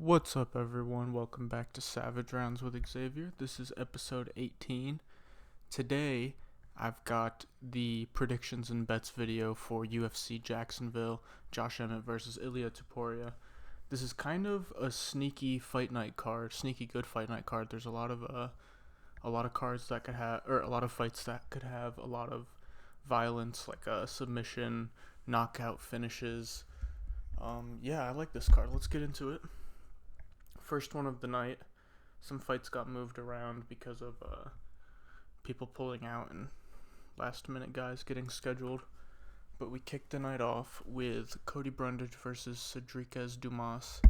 What's up, everyone? Welcome back to Savage Rounds with Xavier. This is episode 18. Today, I've got the predictions and bets video for UFC Jacksonville, Josh Emmett versus Ilia Topuria. This is kind of a sneaky fight night card, sneaky good fight night card. There's a lot of cards that could have, or a lot of fights that could have a lot of violence, like submission, knockout finishes. I like this card. Let's get into it. First one of the night. Some fights got moved around because of people pulling out and last minute guys getting scheduled. But we kicked the night off with Cody Brundage versus Cedriquez Dumas.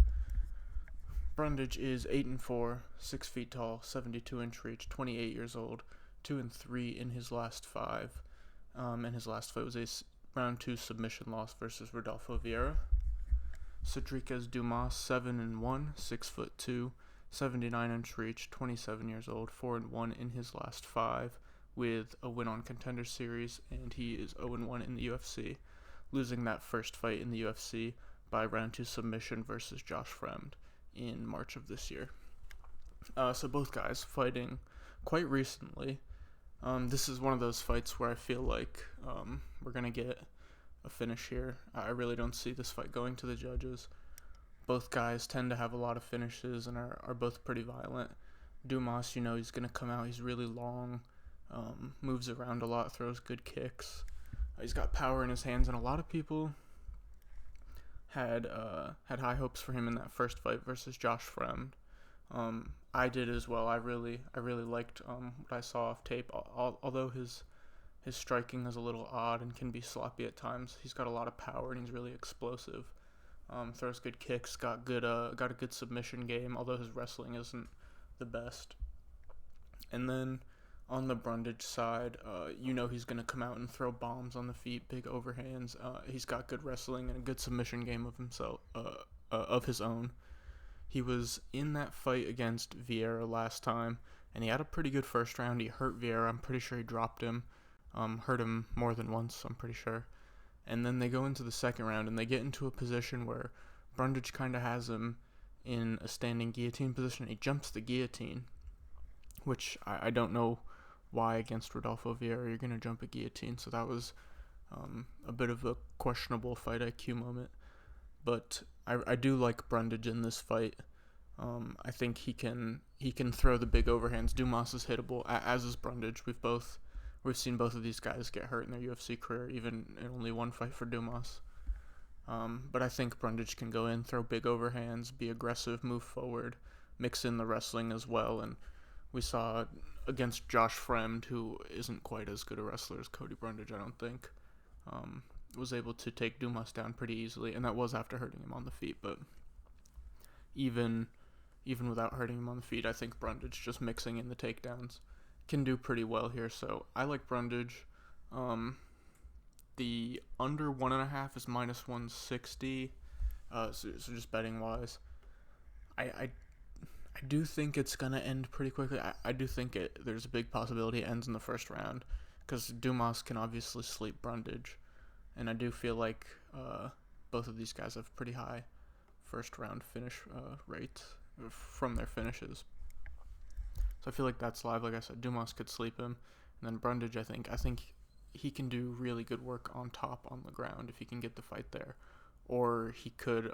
Brundage is 8-4, 6 feet tall, 72-inch reach, 28 years old, 2-3 in his last 5. And his last fight was a round 2 submission loss versus Rodolfo Vieira. Cedriquez Dumas, 7-1, 6'2", 79-inch reach, 27 years old, 4-1 in his last 5, with a win on Contender Series, and he is 0-1 in the UFC, losing that first fight in the UFC by round 2 submission versus Josh Fremd in March of this year. So both guys fighting quite recently. This is one of those fights where I feel like we're going to get a finish here. I really don't see this fight going to the judges. Both guys tend to have a lot of finishes and are both pretty violent. Dumas, he's going to come out. He's really long, moves around a lot, throws good kicks. He's got power in his hands, and a lot of people had high hopes for him in that first fight versus Josh Fremd. I did as well. I really liked what I saw off tape. Although his striking is a little odd and can be sloppy at times, he's got a lot of power and he's really explosive. Throws good kicks, got a good submission game, although his wrestling isn't the best. And then on the Brundage side, he's going to come out and throw bombs on the feet, big overhands. He's got good wrestling and a good submission game of himself, of his own. He was in that fight against Vieira last time, and he had a pretty good first round. He hurt Vieira. I'm pretty sure he dropped him. Hurt him more than once, I'm pretty sure. And then they go into the second round, and they get into a position where Brundage kind of has him in a standing guillotine position. He jumps the guillotine, which I don't know why against Rodolfo Vieira you're going to jump a guillotine. So that was a bit of a questionable fight IQ moment. But I do like Brundage in this fight. I think he can throw the big overhands. Dumas is hittable, as is Brundage. We've seen both of these guys get hurt in their UFC career, even in only one fight for Dumas. But I think Brundage can go in, throw big overhands, be aggressive, move forward, mix in the wrestling as well. And we saw against Josh Fremd, who isn't quite as good a wrestler as Cody Brundage, I don't think, was able to take Dumas down pretty easily. And that was after hurting him on the feet. But even without hurting him on the feet, I think Brundage, just mixing in the takedowns, can do pretty well here. So I like Brundage. The under 1.5 is -160. So just betting wise, I do think it's gonna end pretty quickly. I do think there's a big possibility it ends in the first round, because Dumas can obviously sleep Brundage, and I do feel like both of these guys have pretty high first round finish rates from their finishes. So I feel like that's live. Like I said, Dumas could sleep him. And then Brundage, I think he can do really good work on top on the ground if he can get the fight there. Or he could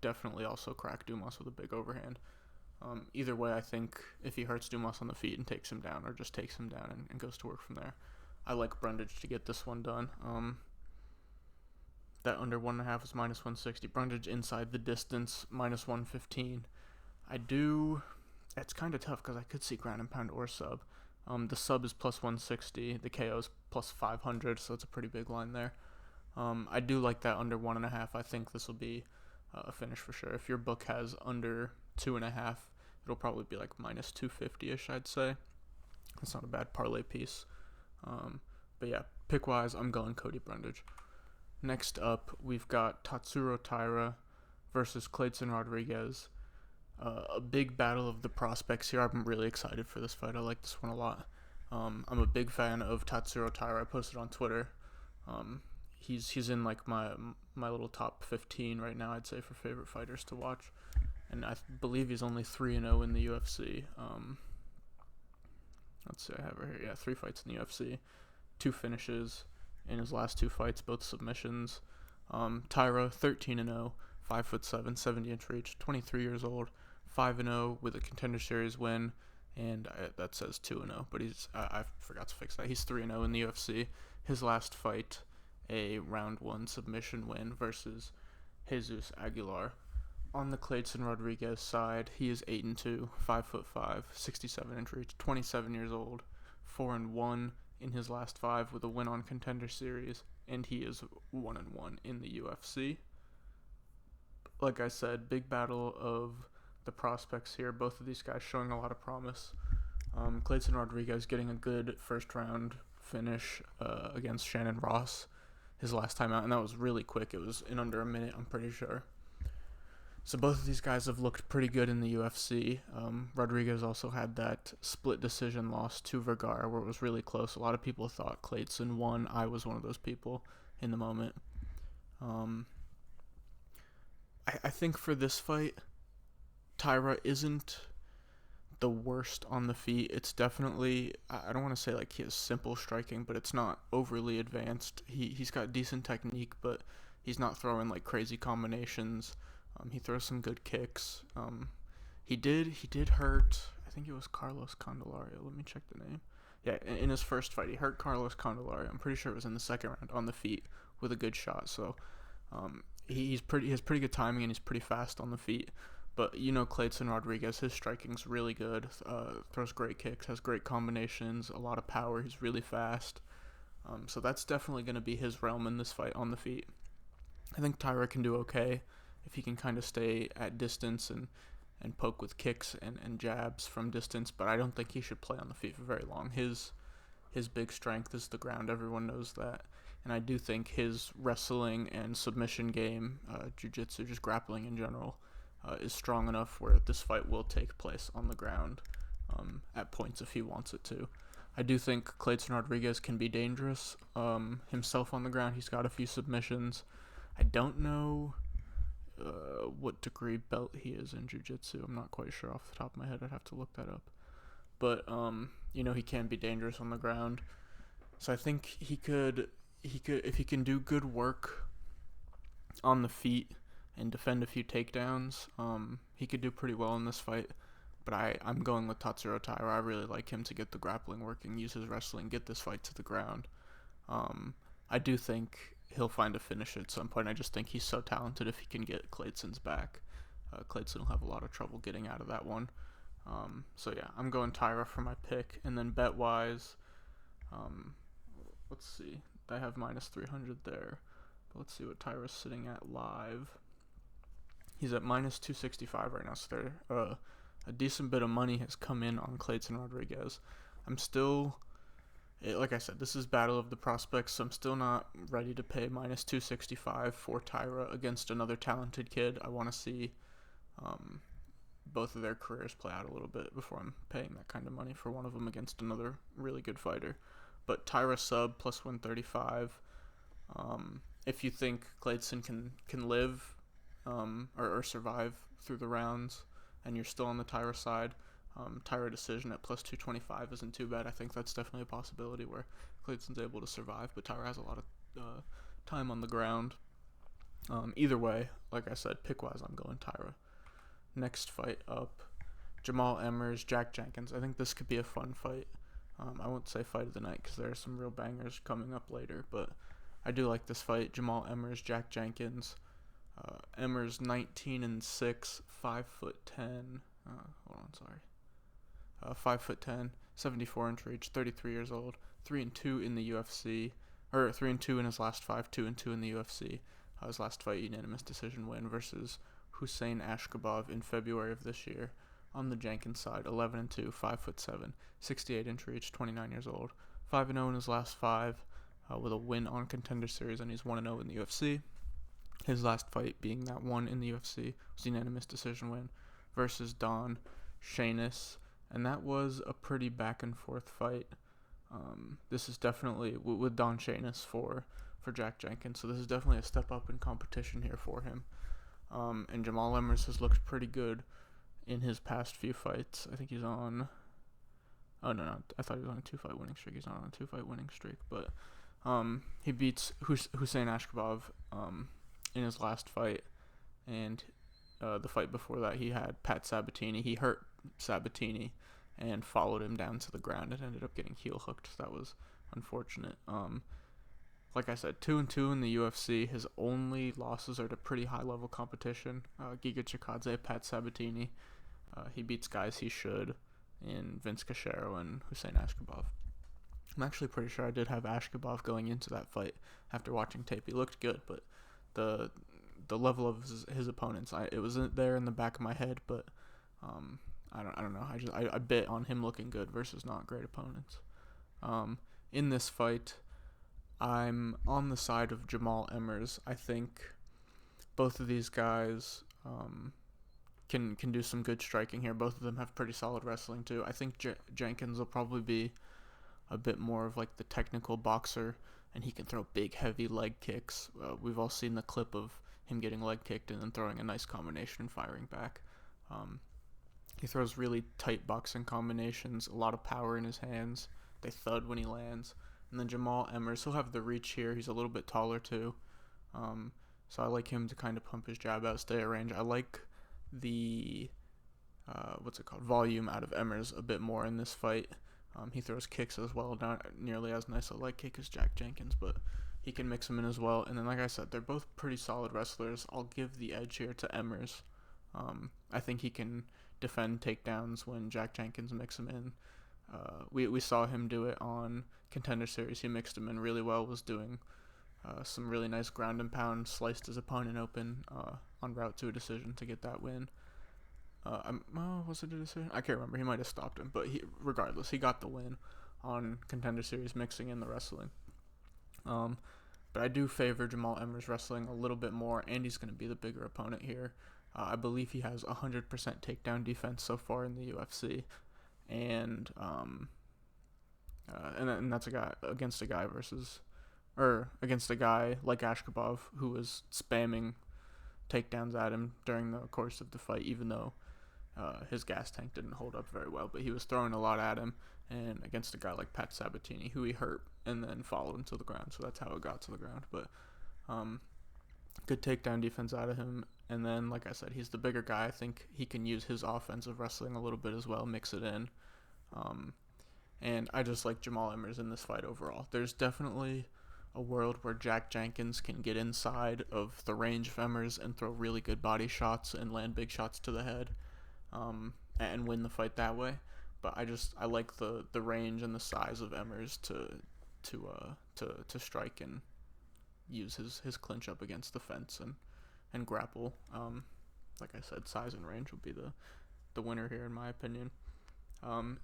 definitely also crack Dumas with a big overhand. Either way, I think if he hurts Dumas on the feet and takes him down, or just takes him down and goes to work from there, I like Brundage to get this one done. That under 1.5 is -160. Brundage inside the distance, -115. It's kind of tough because I could see ground and pound or sub. The sub is +160. The KO is +500, so it's a pretty big line there. I do like that under 1.5. I think this will be a finish for sure. If your book has under 2.5, it'll probably be like -250-ish, I'd say. That's not a bad parlay piece. But yeah, pick-wise, I'm going Cody Brundage. Next up, we've got Tatsuro Taira versus Clayton Rodriguez. A big battle of the prospects here. I'm really excited for this fight. I like this one a lot. I'm a big fan of Tatsuro Taira. I posted on Twitter. He's in like my little top 15 right now, I'd say, for favorite fighters to watch. and I believe he's only 3-0 in the UFC. Let's see, I have it here. Yeah, 3 fights in the UFC, 2 finishes in his last 2 fights, both submissions. Tyra, 13-0, 5'7", 70-inch reach, 23 years old, 5-0 with a Contender Series win, and that says 2-0, but I forgot to fix that. He's 3-0 in the UFC. His last fight, a round 1 submission win versus Jesus Aguilar. On the Clayton Rodriguez side, he is 8-2, 5'5", 67-inch reach, 27 years old, 4-1 in his last 5 with a win on Contender Series, and he is 1-1 in the UFC. Like I said, big battle of the prospects here. Both of these guys showing a lot of promise. Clayton Rodriguez getting a good first round finish against Shannon Ross his last time out, and that was really quick. It was in under a minute, I'm pretty sure. So both of these guys have looked pretty good in the UFC. Rodriguez also had that split decision loss to Vergara where it was really close. A lot of people thought Clayton won. I was one of those people in the moment. I think for this fight, Tyra isn't the worst on the feet. It's definitely, I don't want to say like he has simple striking, but it's not overly advanced. He's got decent technique, but he's not throwing like crazy combinations. He throws some good kicks. He did hurt, I think it was Carlos Candelario. Let me check the name. Yeah, in his first fight, he hurt Carlos Candelario. I'm pretty sure it was in the second round on the feet with a good shot. So he has pretty good timing, and he's pretty fast on the feet. But Clayton Rodriguez, his striking's really good. Throws great kicks, has great combinations, a lot of power. He's really fast. So that's definitely going to be his realm in this fight on the feet. I think Tyra can do okay if he can kind of stay at distance and poke with kicks and jabs from distance, but I don't think he should play on the feet for very long. His big strength is the ground. Everyone knows that. And I do think his wrestling and submission game, jiu-jitsu, just grappling in general, is strong enough where this fight will take place on the ground at points if he wants it to. I do think Clayton Rodriguez can be dangerous himself on the ground. He's got a few submissions. I don't know what degree belt he is in jiu-jitsu. I'm not quite sure off the top of my head. I'd have to look that up. But he can be dangerous on the ground. So I think he could if he can do good work on the feet and defend a few takedowns, he could do pretty well in this fight. But I'm going with Tatsuro Taira. I really like him to get the grappling working, use his wrestling, get this fight to the ground. I do think he'll find a finish at some point. I just think he's so talented. If he can get Clayton's back, Clayton will have a lot of trouble getting out of that one. So yeah, I'm going Tyra for my pick. And then bet-wise, let's see. I have minus 300 there. But let's see what Tyra's sitting at live. He's at minus 265 right now, so there a decent bit of money has come in on Clayton Rodriguez. I'm still, like I said, this is battle of the prospects, so I'm still not ready to pay minus 265 for Tyra against another talented kid. I want to see both of their careers play out a little bit before I'm paying that kind of money for one of them against another really good fighter. But Tyra sub plus 135. If you think Clayton can live or survive through the rounds, and you're still on the Tyra side, Tyra decision at plus 225 isn't too bad. I think that's definitely a possibility where Clayton's able to survive, but Tyra has a lot of time on the ground. Either way, like I said, pick-wise, I'm going Tyra. Next fight up, Jamal Emmers, Jack Jenkins. I think this could be a fun fight. I won't say fight of the night because there are some real bangers coming up later, but I do like this fight. Jamal Emmers, Jack Jenkins. Emmers 19-6, 5'10". 5'10", 74-inch reach, 33 years old, 3-2 in the UFC, or 3-2 in his last 5, 2-2 in the UFC. His last fight, unanimous decision win versus Hussein Ashkabov in February of this year. On the Jenkins side, 11-2, 5'7", 68-inch reach, 29 years old, 5-0 in his last 5, with a win on Contender Series, and he's 1-0 in the UFC. His last fight being that one in the UFC was a unanimous decision win versus Don Shainis, and that was a pretty back and forth fight. This is definitely with Don Shainis for Jack Jenkins, so this is definitely a step up in competition here for him. And Jamal Emmers has looked pretty good in his past few fights. I think he's on. Oh no, I thought he was on a 2-fight winning streak. He's not on a 2-fight winning streak, but he beats Hussein Ashkabov in his last fight, and the fight before that he had Pat Sabatini. He hurt Sabatini and followed him down to the ground and ended up getting heel hooked. So that was unfortunate. Like I said, 2-2 in the UFC. His only losses are to pretty high level competition. Giga Chikadze, Pat Sabatini. He beats guys he should in Vince Cachero and Hussein Ashkabov. I'm actually pretty sure I did have Ashkabov going into that fight after watching tape. He looked good, but the level of his opponents, it wasn't there in the back of my head, but I don't know. I bet on him looking good versus not great opponents. In this fight, I'm on the side of Jamal Emmers. I think both of these guys can do some good striking here. Both of them have pretty solid wrestling too. I think Jenkins will probably be a bit more of like the technical boxer, and he can throw big, heavy leg kicks. We've all seen the clip of him getting leg kicked and then throwing a nice combination and firing back. He throws really tight boxing combinations, a lot of power in his hands. They thud when he lands. And then Jamal Emmers, he'll have the reach here. He's a little bit taller too. So I like him to kind of pump his jab out, stay at range. I like the, volume out of Emmers a bit more in this fight. He throws kicks as well, not nearly as nice a leg kick as Jack Jenkins, but he can mix them in as well. And then, like I said, they're both pretty solid wrestlers. I'll give the edge here to Emmers. I think he can defend takedowns when Jack Jenkins mix him in. We saw him do it on Contender Series. He mixed him in really well, was doing some really nice ground and pound, sliced his opponent open en route to a decision to get that win. Was it a decision? I can't remember. He might have stopped him, but regardless, he got the win on Contender Series, mixing in the wrestling. But I do favor Jamal Emmers wrestling a little bit more, and he's going to be the bigger opponent here. I believe he has 100% takedown defense so far in the UFC, and that's a guy against a guy against a guy like Ashkabov who was spamming takedowns at him during the course of the fight, even though his gas tank didn't hold up very well, but he was throwing a lot at him, and against a guy like Pat Sabatini, who he hurt and then followed him to the ground, so that's how it got to the ground. But good takedown defense out of him, and then, like I said, he's the bigger guy. I think he can use his offensive wrestling a little bit as well, mix it in, and I just like Jamal Emmers in this fight overall. There's definitely a world where Jack Jenkins can get inside of the range of Emmers and throw really good body shots and land big shots to the head, and win the fight that way. But I like the range and the size of Emmers to strike and use his clinch up against the fence and grapple. Like I said, size and range will be the winner here in my opinion.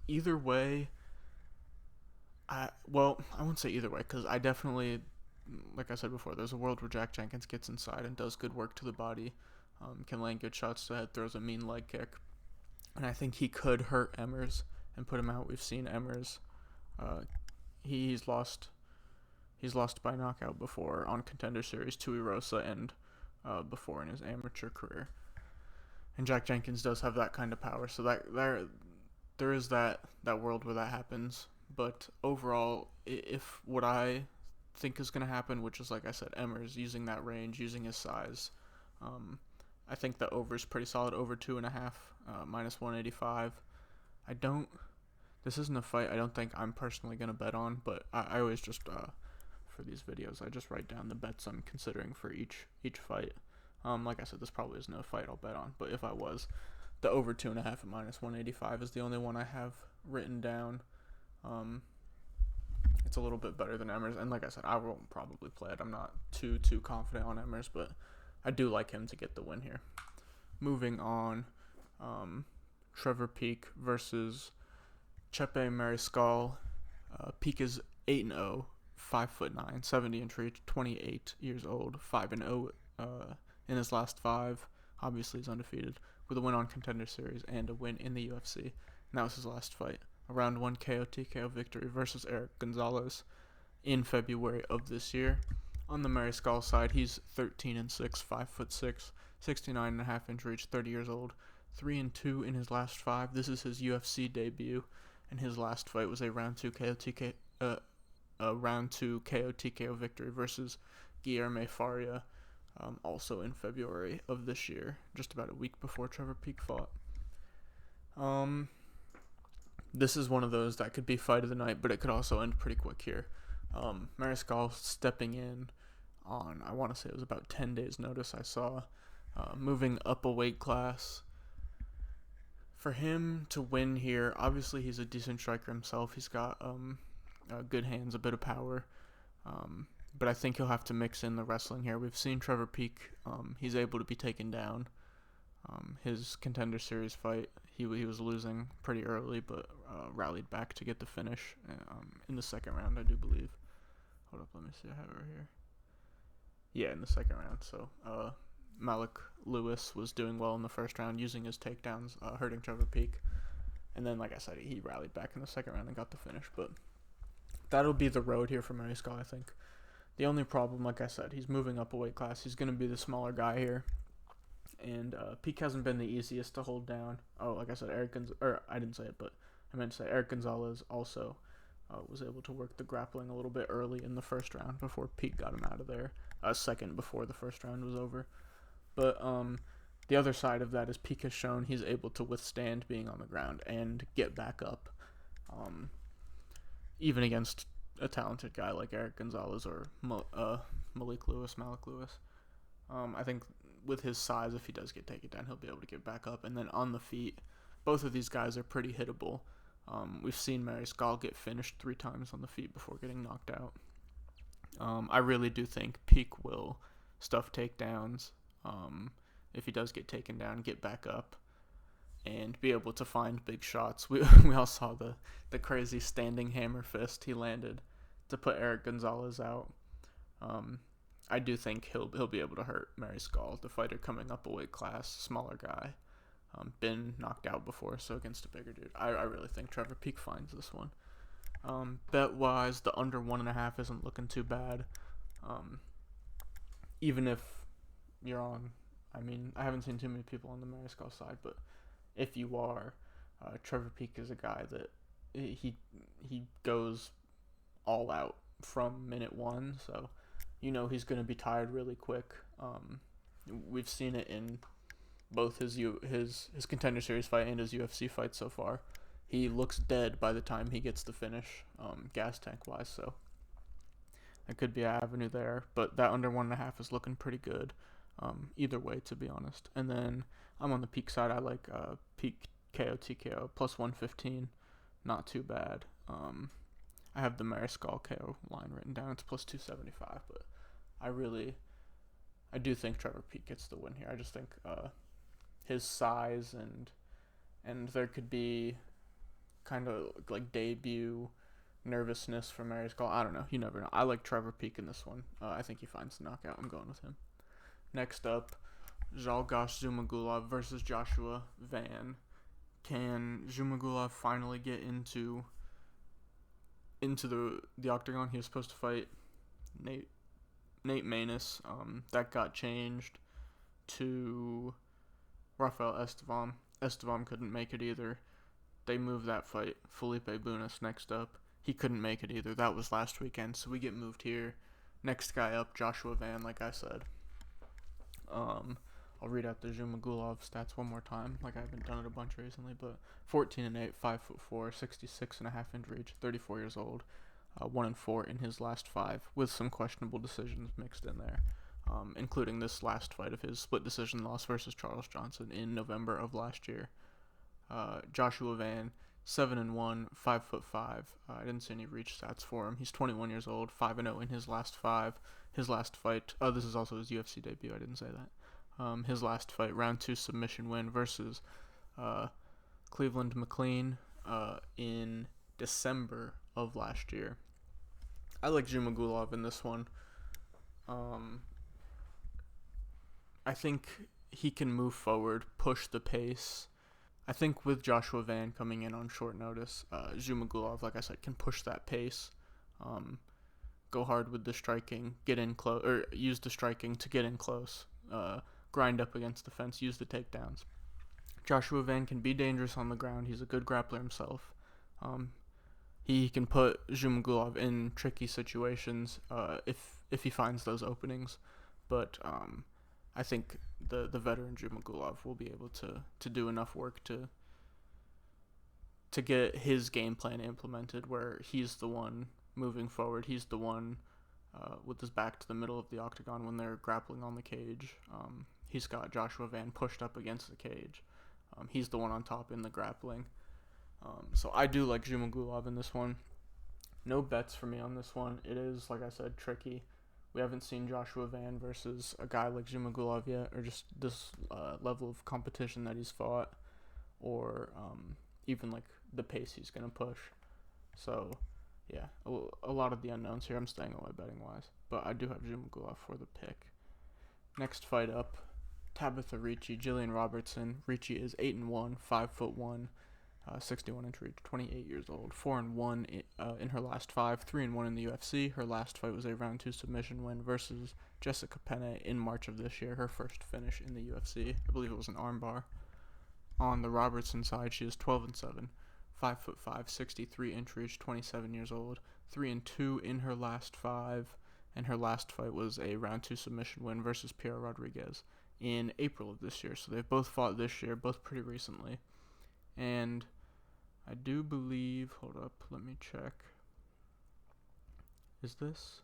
Either way, I won't say either way, because I definitely, like I said before, there's a world where Jack Jenkins gets inside and does good work to the body, can land good shots to the head, throws a mean leg kick, and I think he could hurt Emmers and put him out. We've seen Emmers, he's lost by knockout before on Contender Series to Erosa and before in his amateur career, and Jack Jenkins does have that kind of power, so that there is that world where that happens. But overall, if what I think is going to happen, which is, like I said, Emmers using that range, using his size, I think the over is pretty solid, over 2.5, minus 185. This isn't a fight I don't think I'm personally going to bet on, but I always just, for these videos, I just write down the bets I'm considering for each fight. Like I said, this probably isn't a fight I'll bet on, but if I was, the over 2.5 at minus 185 is the only one I have written down. It's a little bit better than Emmers, and like I said, I won't probably play it. I'm not too confident on Emmers, but I do like him to get the win here. Moving on, Trevor Peek versus Chepe Mariscal. Peek is 8-0, 5'9", 70-inch reach, 28 years old, 5-0 in his last 5. Obviously, he's undefeated with a win on Contender Series and a win in the UFC. And that was his last fight. A round 1 KO TKO victory versus Eric Gonzalez in February of this year. On the Mariscal side, he's 13-6, 5'6", 69.5-inch reach, 30 years old, 3-2 in his last 5. This is his UFC debut, and his last fight was a round 2 KO TKO victory versus Guilherme Faria, also in February of this year, just about a week before Trevor Peek fought. This is one of those that could be fight of the night, but it could also end pretty quick here. Mariscal stepping in on, I want to say it was about 10 days notice, I saw, moving up a weight class. For him to win here, obviously he's a decent striker himself. He's got good hands, a bit of power, but I think he'll have to mix in the wrestling here. We've seen Trevor Peek, he's able to be taken down. His Contender Series fight, he was losing pretty early, but rallied back to get the finish in the second round, I do believe. Hold up, let me see, I have it right here. Yeah, in the second round. So Malik Lewis was doing well in the first round, using his takedowns, hurting Trevor Peek. And then, like I said, he rallied back in the second round and got the finish. But that'll be the road here for Mariscal, I think. The only problem, like I said, he's moving up a weight class. He's going to be the smaller guy here. And Peek hasn't been the easiest to hold down. Oh, like I said, I didn't say it, but I meant to say Eric Gonzalez also was able to work the grappling a little bit early in the first round before Peek got him out of there. A second before the first round was over. But the other side of that is Peek has shown he's able to withstand being on the ground and get back up, even against a talented guy like Eric Gonzalez or Malik Lewis. I think with his size, if he does get taken down, he'll be able to get back up. And then on the feet, both of these guys are pretty hittable. We've seen Mariscal get finished 3 times on the feet before getting knocked out. I really do think Peek will stuff takedowns. If he does get taken down, get back up, and be able to find big shots. We all saw the crazy standing hammer fist he landed to put Eric Gonzalez out. I do think he'll be able to hurt Mariscal, the fighter coming up a weight class, smaller guy. Been knocked out before, so against a bigger dude. I really think Trevor Peek finds this one. Bet-wise, the under 1.5 isn't looking too bad. Even if you're on, I haven't seen too many people on the Mariscal side, but if you are, Trevor Peek is a guy that he goes all out from minute 1, so you know he's going to be tired really quick. We've seen it in both his Contender Series fight and his UFC fight so far. He looks dead by the time he gets the finish, gas tank wise, so that could be an avenue there. But that under 1.5 is looking pretty good, either way, to be honest. And then I'm on the Peek side. I like Peek KO TKO plus 115, not too bad. I have the Mariscal KO line written down. It's plus 275, but I do think Trevor Peek gets the win here. I just think his size and there could be kind of like debut nervousness for Mariscal. I don't know. You never know. I like Trevor Peek in this one. I think he finds the knockout. I'm going with him. Next up, Zhalgas Zhumagulov versus Joshua Van. Can Zhumagulov finally get into the octagon? He was supposed to fight Nate Maness. That got changed to Rafael Estevam. Estevam couldn't make it either. They moved that fight. Felipe Bunas next up. He couldn't make it either. That was last weekend, so we get moved here. Next guy up, Joshua Van, like I said. I'll read out the Zhumagulov stats one more time, like I haven't done it a bunch recently, but 14-8, 5'4", 66.5-inch reach, 34 years old, 1-4 in his last 5, with some questionable decisions mixed in there, including this last fight of his split decision loss versus Charles Johnson in November of last year. Joshua Van, 7-1, 5'5". I didn't see any reach stats for him. He's 21 years old, 5-0 in his last 5. His last fight, this is also his UFC debut, I didn't say that. His last fight, round 2 submission win versus Cleveland McLean in December of last year. I like Zhumagulov in this one. I think he can move forward, push the pace. I think with Joshua Van coming in on short notice, Zhumagulov, like I said, can push that pace. go hard with the striking, get in close, or use the striking to get in close, grind up against the fence, use the takedowns. Joshua Van can be dangerous on the ground. He's a good grappler himself. He can put Zhumagulov in tricky situations if he finds those openings. But I think the veteran Zhumagulov will be able to do enough work to get his game plan implemented, where he's the one moving forward. He's the one with his back to the middle of the octagon when they're grappling on the cage. He's got Joshua Van pushed up against the cage. He's the one on top in the grappling. So I do like Zhumagulov in this one. No bets for me on this one. It is, like I said, tricky. We haven't seen Joshua Van versus a guy like Zhumagulov yet, or just this level of competition that he's fought, or even like the pace he's going to push. So, yeah, a lot of the unknowns here. I'm staying away betting-wise, but I do have Zhumagulov for the pick. Next fight up, Tabitha Ricci, Jillian Robertson. Ricci is 8-1, 5'1", 61-inch reach, 28 years old, 4-1 in her last 5, 3-1 in the UFC. Her last fight was a round 2 submission win versus Jessica Penne in March of this year, her first finish in the UFC. I believe it was an armbar. On the Robertson side, she is 12-7, 5'5", 63-inch reach, 27 years old, 3-2 in her last 5, and her last fight was a round 2 submission win versus Piera Rodriguez in April of this year. So they've both fought this year, both pretty recently. And I do believe, hold up, let me check. Is this?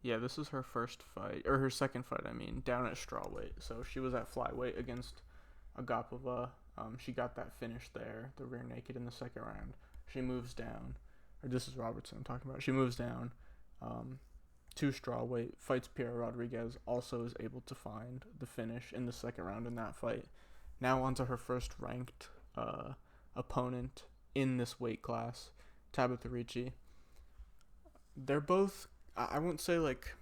Yeah, this is her first fight, or her second fight, down at strawweight. So she was at flyweight against Agapova. She got that finish there, the rear naked in the second round. She moves down, or this is Robertson I'm talking about. She moves down to strawweight, fights Piera Rodriguez, also is able to find the finish in the second round in that fight. Now onto her first ranked opponent in this weight class, Tabitha Ricci. They're both, I won't say like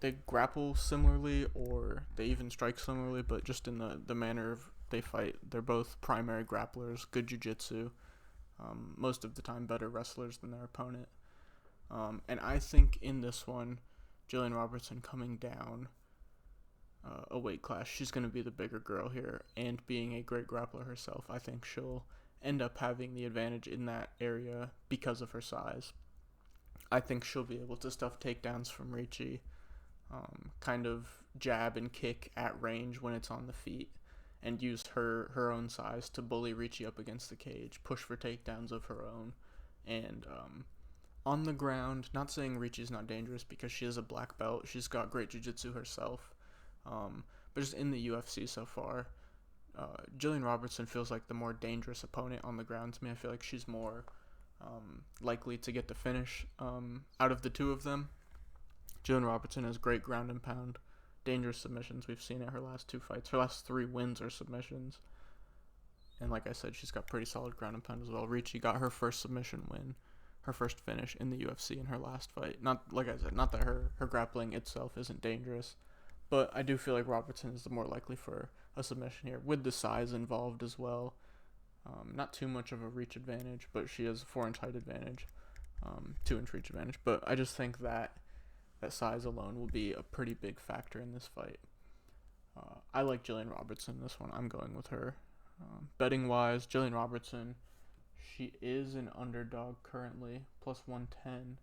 they grapple similarly or they even strike similarly, but just in the manner of they fight, they're both primary grapplers, good jiu-jitsu, most of the time better wrestlers than their opponent. And I think in this one, Jillian Robertson coming down a weight class, she's going to be the bigger girl here, and being a great grappler herself, I think she'll end up having the advantage in that area because of her size. I think she'll be able to stuff takedowns from Ricci, kind of jab and kick at range when it's on the feet, and use her own size to bully Ricci up against the cage, push for takedowns of her own, and on the ground, not saying Ricci's not dangerous because she is a black belt, she's got great jiu-jitsu herself, but just in the UFC so far, Jillian Robertson feels like the more dangerous opponent on the ground to me. I feel like she's more likely to get the finish out of the two of them. Jillian Robertson has great ground and pound, dangerous submissions. We've seen it her last 2 fights. Her last 3 wins are submissions. And like I said, she's got pretty solid ground and pound as well. Ricci got her first submission win, her first finish in the UFC in her last fight. Not, like I said, not that her grappling itself isn't dangerous, but I do feel like Robertson is the more likely for a submission here, with the size involved as well. Not too much of a reach advantage, but she has a 4-inch height advantage, 2-inch reach advantage. But I just think that size alone will be a pretty big factor in this fight. I like Jillian Robertson in this one. I'm going with her. Betting-wise, Jillian Robertson, she is an underdog currently, plus 110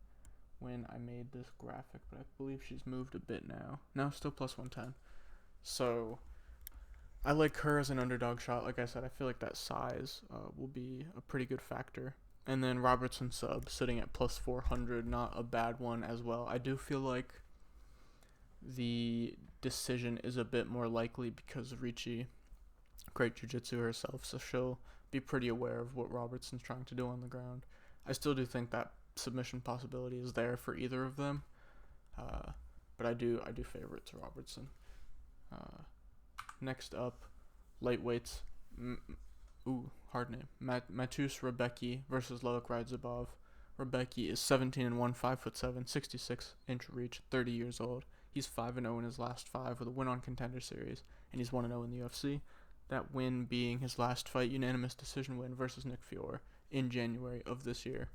when I made this graphic, but I believe she's moved a bit now. No, still plus 110. So I like her as an underdog shot. Like I said, I feel like that size will be a pretty good factor. And then Robertson sub sitting at plus 400, not a bad one as well. I do feel like the decision is a bit more likely because of Ricci, great jiu-jitsu herself, so she'll be pretty aware of what Robertson's trying to do on the ground. I still do think that submission possibility is there for either of them, but I do favor it to Robertson. Next up, lightweights. Hard name. Matus Rebecki versus Loic Radzhabov. Rebecki is 17-1, 5'7", 66-inch reach, 30 years old. He's 5-0 in his last 5 with a win on Contender Series, and he's 1-0 in the UFC. That win being his last fight, unanimous decision win versus Nick Fiore in January of this year.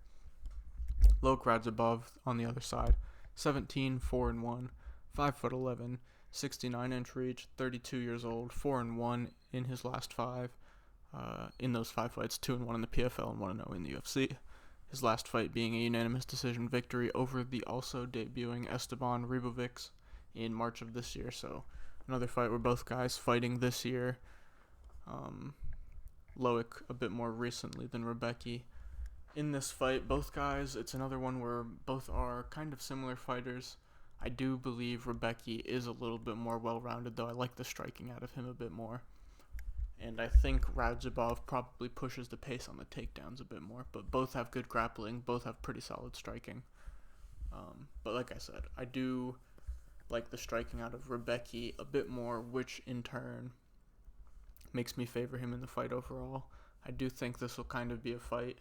Loic Radzhabov on the other side, 17, 4-1, 5'11", 69-inch reach, 32 years old, 4-1 in his last five. In those 5 fights, 2-1 in the PFL and 1-0 in the UFC. His last fight being a unanimous decision victory over the also debuting Esteban Ribovics in March of this year. So another fight where both guys fighting this year. Loic a bit more recently than Rebecki. In this fight, both guys, it's another one where both are kind of similar fighters. I do believe Rebecki is a little bit more well-rounded, though I like the striking out of him a bit more. And I think Radzhabov probably pushes the pace on the takedowns a bit more. But both have good grappling, both have pretty solid striking. But like I said, I do like the striking out of Rebecki a bit more, which in turn makes me favor him in the fight overall. I do think this will kind of be a fight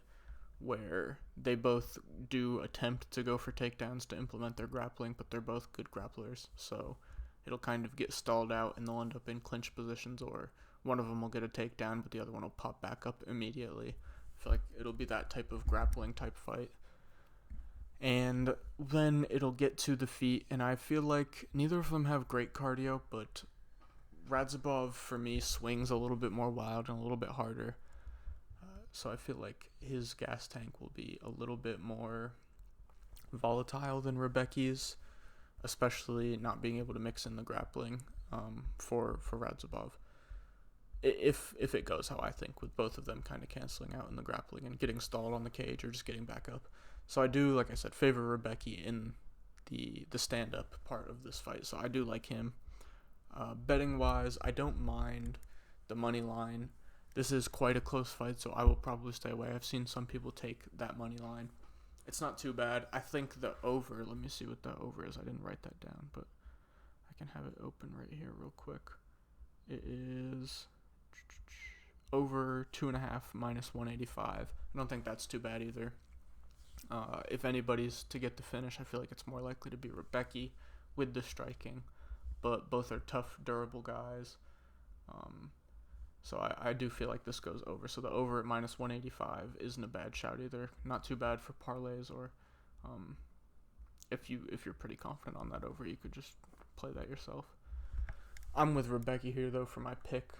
where they both do attempt to go for takedowns to implement their grappling, but they're both good grapplers. So it'll kind of get stalled out and they'll end up in clinch positions, or one of them will get a takedown, but the other one will pop back up immediately. I feel like it'll be that type of grappling type fight. And then it'll get to the feet, and I feel like neither of them have great cardio, but Radzhabov, for me, swings a little bit more wild and a little bit harder. So I feel like his gas tank will be a little bit more volatile than Rebecki's, especially not being able to mix in the grappling for Radzhabov. If it goes how I think, with both of them kind of canceling out in the grappling and getting stalled on the cage or just getting back up. So I do, like I said, favor Rebecki in the stand-up part of this fight. So I do like him. Betting-wise, I don't mind the money line. This is quite a close fight, so I will probably stay away. I've seen some people take that money line. It's not too bad. I think the over, let me see what the over is. I didn't write that down, but I can have it open right here real quick. It is over 2.5 minus 185. I don't think that's too bad either. If anybody's to get the finish, I feel like it's more likely to be Rebecki with the striking, but both are tough, durable guys. So I do feel like this goes over. So the over at minus 185 isn't a bad shout either. Not too bad for parlays, or if you're pretty confident on that over, you could just play that yourself. I'm with Rebecki here though for my pick.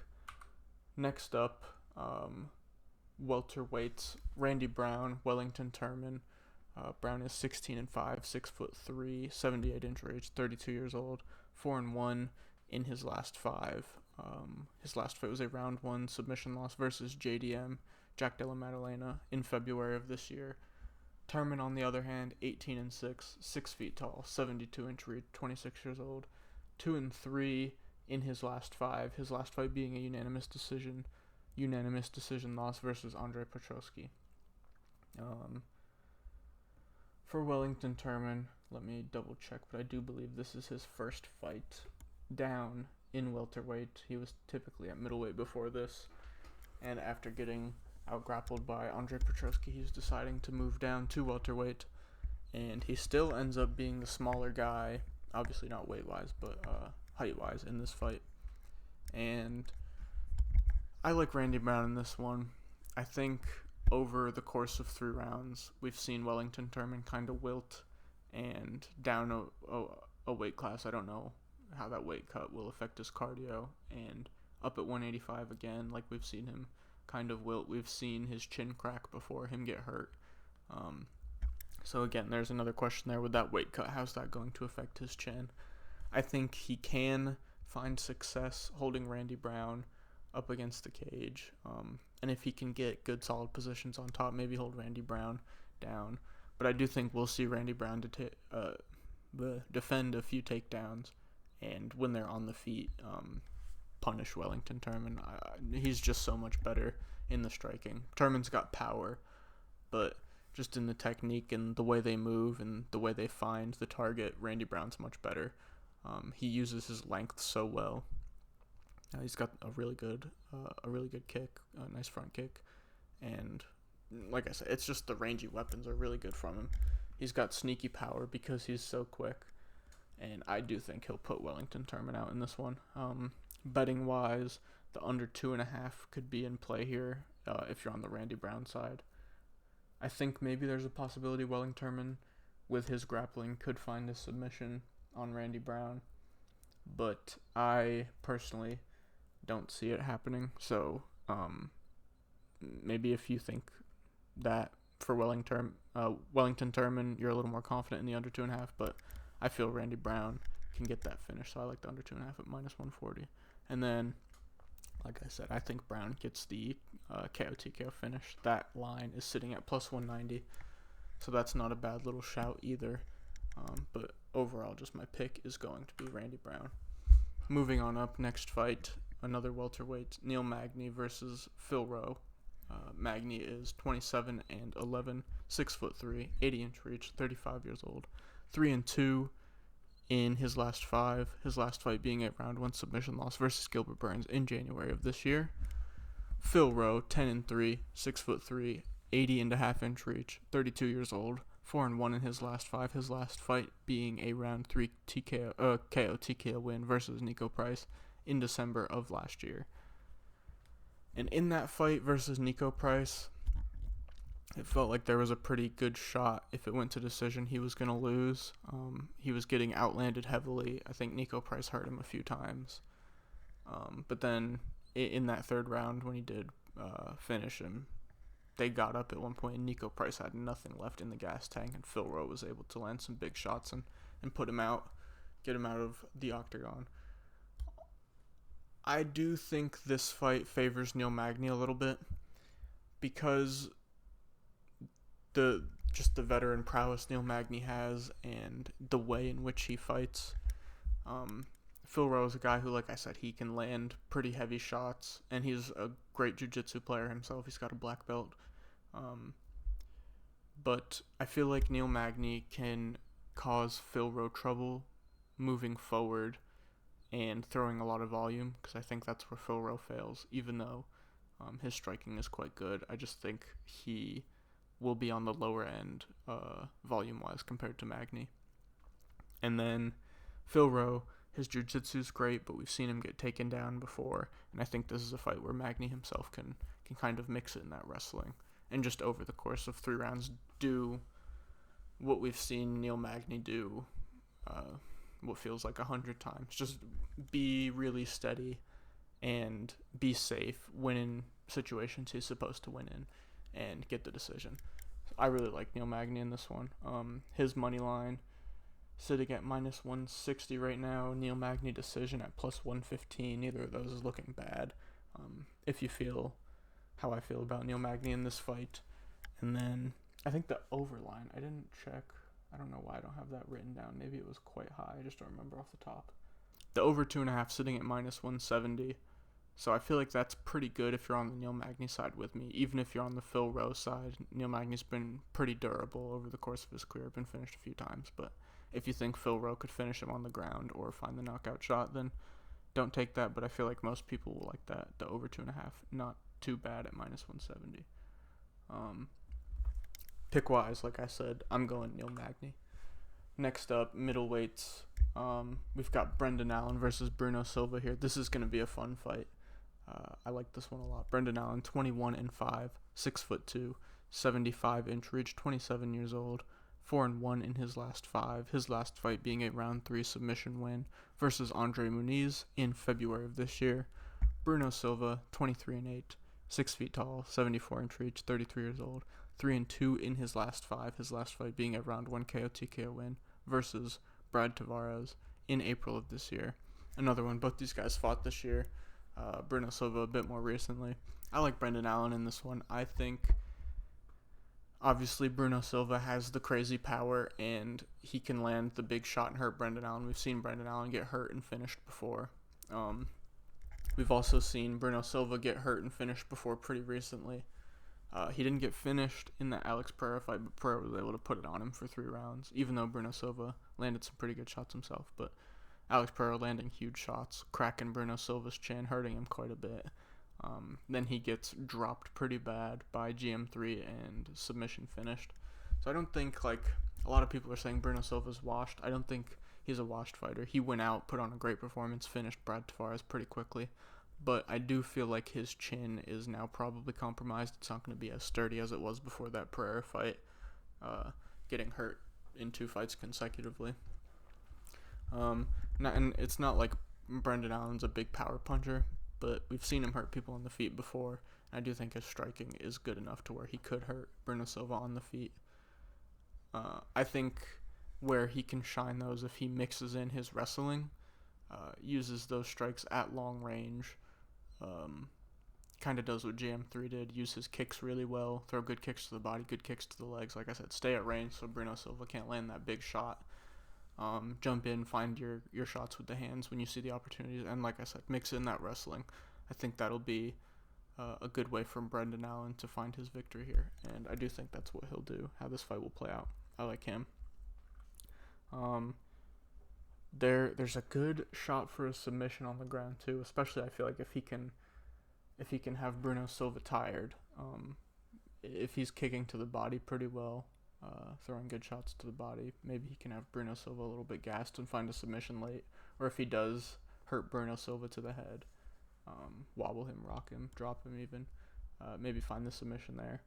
Next up, welterweights: Randy Brown, Wellington Turman. Brown is 16-5, 6'3", 78-inch reach, 32 years old, 4-1 in his last five. His last fight was a round 1 submission loss versus JDM, Jack Della Maddalena, in February of this year. Turman, on the other hand, 18-6, 6 feet tall, 72-inch reach, 26 years old, 2-3 in his last five. His last fight being a unanimous decision loss versus Andre Petroski. For Wellington Turman, let me double check, but I do believe this is his first fight down in welterweight. He was typically at middleweight before this, and after getting out-grappled by Andre Petroski, he's deciding to move down to welterweight, and he still ends up being the smaller guy, obviously not weight-wise, but height-wise in this fight. And I like Randy Brown in this one. I think over the course of 3 rounds, we've seen Wellington Turman kind of wilt and down a weight class. I don't know how that weight cut will affect his cardio, and up at 185 again, like we've seen him kind of wilt. We've seen his chin crack before, him get hurt. So again, there's another question there with that weight cut. How's that going to affect his chin? I think he can find success holding Randy Brown up against the cage, and if he can get good solid positions on top, maybe hold Randy Brown down. But I do think we'll see Randy Brown defend a few takedowns, and when they're on the feet, punish Wellington Turman. He's just so much better in the striking. Turman's got power, but just in the technique and the way they move and the way they find the target, Randy Brown's much better. He uses his length so well. He's got a really good kick, a nice front kick, and like I said, it's just the rangy weapons are really good from him. He's got sneaky power because he's so quick, and I do think he'll put Wellington Turman out in this one. Betting wise, the under 2.5 could be in play here if you're on the Randy Brown side. I think maybe there's a possibility Wellington, with his grappling, could find a submission on Randy Brown, but I personally don't see it happening. So maybe if you think that for Wellington Turman, you're a little more confident in the under 2.5, but I feel Randy Brown can get that finish, so I like the under 2.5 at -140. And then, like I said, I think Brown gets the KO TKO finish. That line is sitting at +190, so that's not a bad little shout either. But overall, just my pick is going to be Randy Brown. Moving on up, next fight, another welterweight, Neil Magny versus Phil Rowe. Magny is 27-11, 6'3", 80-inch reach, 35 years old, 3-2 in his last 5. His last fight being a round 1 submission loss versus Gilbert Burns in January of this year. Phil Rowe, 10-3, 6'3", 80.5-inch reach, 32 years old, 4-1 in his last 5. His last fight being a round 3 KO TKO win versus Nico Price in December of last year. And in that fight versus Nico Price, it felt like there was a pretty good shot. If it went to decision, he was going to lose. He was getting outlanded heavily. I think Nico Price hurt him a few times. But then in that third round, when he did finish him, they got up at one point, and Nico Price had nothing left in the gas tank, and Phil Rowe was able to land some big shots and put him out, get him out of the octagon. I do think this fight favors Neil Magny a little bit because the veteran prowess Neil Magny has and the way in which he fights. Phil Rowe is a guy who, like I said, he can land pretty heavy shots, and he's a great jiu-jitsu player himself. He's got a black belt. But I feel like Neil Magny can cause Phil Rowe trouble moving forward and throwing a lot of volume, because I think that's where Phil Rowe fails, even though his striking is quite good. I just think he will be on the lower end volume-wise compared to Magny. And then Phil Rowe, his jiu-jitsu is great, but we've seen him get taken down before, and I think this is a fight where Magny himself can kind of mix it in that wrestling, and just over the course of 3 rounds do what we've seen Neil Magny do what feels like 100 times. Just be really steady and be safe, win in situations he's supposed to win in, and get the decision. I really like Neil Magny in this one. His money line sitting at -160 right now. Neil Magny decision at +115. Neither of those is looking bad. If you feel how I feel about Neil Magny in this fight. And then I think the over line, I didn't check. I don't know why I don't have that written down. Maybe it was quite high. I just don't remember off the top. The over 2.5 sitting at -170. So I feel like that's pretty good if you're on the Neil Magny side with me. Even if you're on the Phil Rowe side, Neil Magny's been pretty durable over the course of his career. Been finished a few times. But if you think Phil Rowe could finish him on the ground or find the knockout shot, then don't take that. But I feel like most people will like that. The over 2.5, not too bad at -170. Pick-wise, like I said, I'm going Neil Magny. Next up, middleweights. We've got Brendan Allen versus Bruno Silva here. This is going to be a fun fight. I like this one a lot. Brendan Allen, 21-5, 6'2", 75-inch reach, 27 years old, 4-1 in his last 5. His last fight being a round 3 submission win versus Andre Muniz in February of this year. Bruno Silva, 23-8, 6 feet tall, 74-inch reach, 33 years old, 3-2 in his last 5. His last fight being a round 1 KO TKO win versus Brad Tavares in April of this year. Another one. Both these guys fought this year. Bruno Silva a bit more recently. I like Brendan Allen in this one. I think obviously Bruno Silva has the crazy power and he can land the big shot and hurt Brendan Allen. We've seen Brendan Allen get hurt and finished before. We've also seen Bruno Silva get hurt and finished before pretty recently. He didn't get finished in the Alex Pereira fight, but Pereira was able to put it on him for 3 rounds, even though Bruno Silva landed some pretty good shots himself. But Alex Pereira landing huge shots, cracking Bruno Silva's chin, hurting him quite a bit. Then he gets dropped pretty bad by GM3 and submission finished. So I don't think, like, a lot of people are saying Bruno Silva's washed. I don't think he's a washed fighter. He went out, put on a great performance, finished Brad Tavares pretty quickly. but I do feel like his chin is now probably compromised. It's not going to be as sturdy as it was before that Pereira fight, getting hurt in 2 fights consecutively. And it's not like Brendan Allen's a big power puncher, but we've seen him hurt people on the feet before. I do think his striking is good enough to where he could hurt Bruno Silva on the feet. I think where he can shine, though, is if he mixes in his wrestling, uses those strikes at long range, kind of does what JM3 did, use his kicks really well, throw good kicks to the body, good kicks to the legs, like I said, stay at range so Bruno Silva can't land that big shot. Jump in, find your shots with the hands when you see the opportunities, and like I said, mix in that wrestling. I think that'll be a good way for Brendan Allen to find his victory here, and I do think that's what he'll do, how this fight will play out. I like him. There's a good shot for a submission on the ground too, especially I feel like if he can have Bruno Silva tired, if he's kicking to the body pretty well, throwing good shots to the body, maybe he can have Bruno Silva a little bit gassed and find a submission late, or if he does hurt Bruno Silva to the head, wobble him, rock him, drop him even, maybe find the submission there.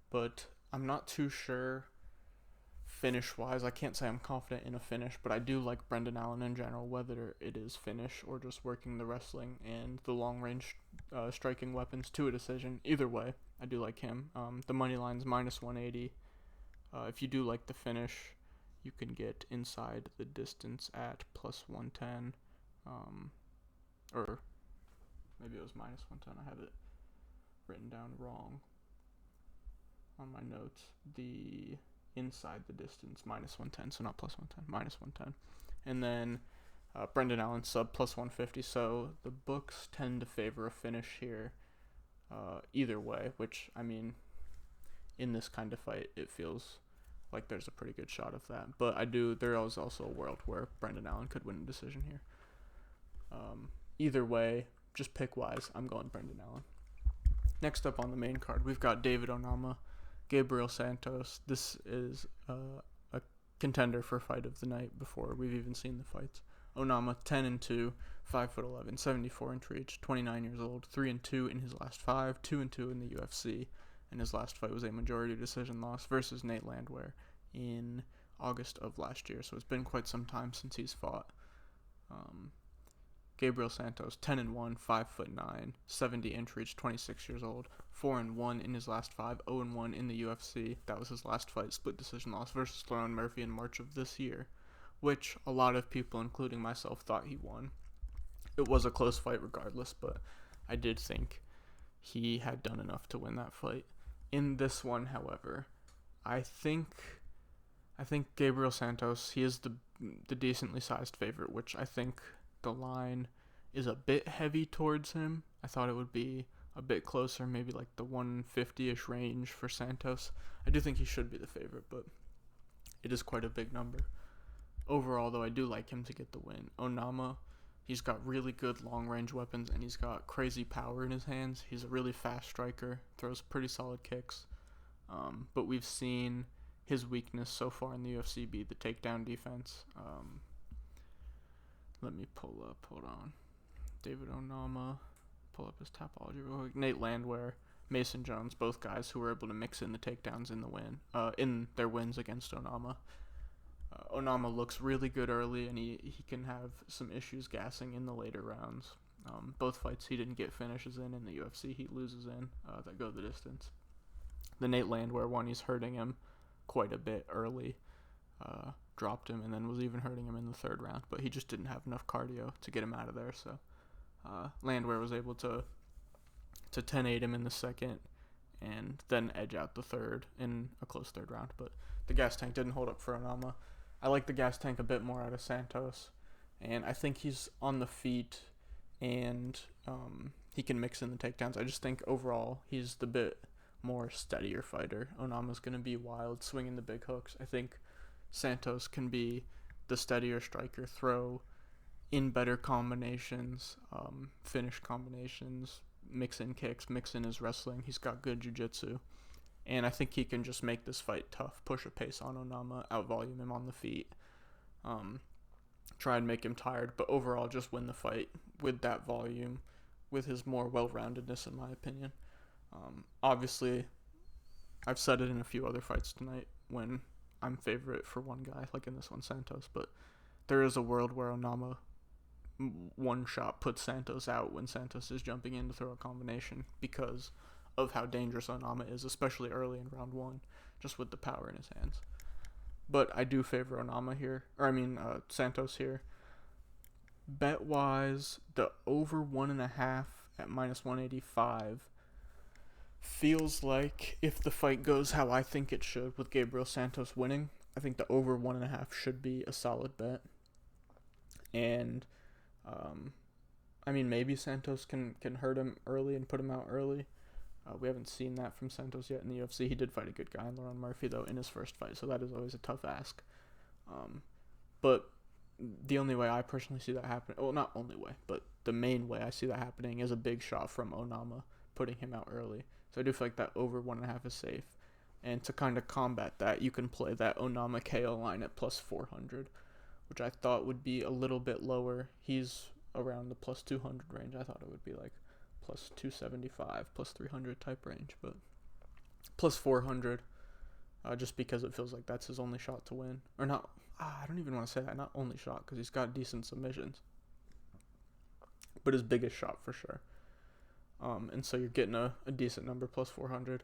But I'm not too sure finish-wise. I can't say I'm confident in a finish, but I do like Brendan Allen in general, whether it is finish or just working the wrestling and the long-range striking weapons to a decision. Either way, I do like him. The money line's minus 180. If you do like the finish, you can get inside the distance at plus 110. Or maybe it was minus 110. I have it written down wrong on my notes. The inside the distance minus 110, so not plus 110, minus 110. And then Brendan Allen sub plus 150. So the books tend to favor a finish here, either way, which, I mean, in this kind of fight, it feels like there's a pretty good shot of that. But there is also a world where Brendan Allen could win a decision here. Either way, just pick wise, I'm going Brendan Allen. Next up on the main card, we've got David Onama, Gabriel Santos. This is a contender for fight of the night before we've even seen the fights. Onama 10-2, 5'11", 74-inch reach, 29 years old, 3-2 in his last 5, 2-2 in the UFC, and his last fight was a majority decision loss versus Nate Landwehr in August of last year. So it's been quite some time since he's fought. Gabriel Santos 10-1, 5'9", 70-inch reach, 26 years old, 4-1 in his last 5, 0-1 in the UFC. That was his last fight, split decision loss versus Lerone Murphy in March of this year, which a lot of people, including myself, thought he won. It was a close fight regardless, but I did think he had done enough to win that fight. In this one, however, I think Gabriel Santos, he is the decently sized favorite, which I think the line is a bit heavy towards him. I thought it would be a bit closer, maybe like the 150-ish range for Santos. I do think he should be the favorite, but it is quite a big number. Overall, though, I do like him to get the win. Onama, he's got really good long-range weapons, and he's got crazy power in his hands. He's a really fast striker, throws pretty solid kicks. But we've seen his weakness so far in the UFC be the takedown defense. Let me pull up, hold on. David Onama, pull up his Tapology real quick. Nate Landwehr, Mason Jones, both guys who were able to mix in the takedowns in their wins against Onama. Onama looks really good early, and he can have some issues gassing in the later rounds. Both fights he didn't get finishes in the UFC he loses in that go the distance. The Nate Landwehr one, he's hurting him quite a bit early. Dropped him and then was even hurting him in the third round, but he just didn't have enough cardio to get him out of there, so Landwehr was able to 10-8 him in the second and then edge out the third in a close third round, but the gas tank didn't hold up for Onama. I like the gas tank a bit more out of Santos, and I think he's on the feet and he can mix in the takedowns. I just think overall he's the bit more steadier fighter. Onama's going to be wild, swinging the big hooks. I think Santos can be the steadier striker, throw in better combinations, finish combinations, mix in kicks, mix in his wrestling. He's got good jiu-jitsu, and I think he can just make this fight tough, push a pace on Onama, out-volume him on the feet, try and make him tired, but overall just win the fight with that volume, with his more well-roundedness, in my opinion. Obviously, I've said it in a few other fights tonight when I'm favorite for one guy, like in this one, Santos, but there is a world where Onama one shot puts Santos out when Santos is jumping in to throw a combination because of how dangerous Onama is, especially early in round one, just with the power in his hands. But I do favor Onama here, Santos here. Bet-wise, the over 1.5 at minus 185 feels like if the fight goes how I think it should, with Gabriel Santos winning, I think the over 1.5 should be a solid bet. And maybe Santos can hurt him early and put him out early. We haven't seen that from Santos yet in the UFC. He did fight a good guy in Laurent Murphy, though, in his first fight, so that is always a tough ask. But the only way I personally see that happening, well, not only way, but the main way I see that happening is a big shot from Onama, putting him out early. So I do feel like that over 1.5 is safe. And to kind of combat that, you can play that Onama KO line at plus 400, which I thought would be a little bit lower. He's around the plus 200 range. I thought it would be like plus 275, plus 300 type range, but plus 400, just because it feels like that's his only shot to win. Or not, I don't even want to say that, not only shot, because he's got decent submissions, but his biggest shot for sure. And so you're getting a decent number, plus 400.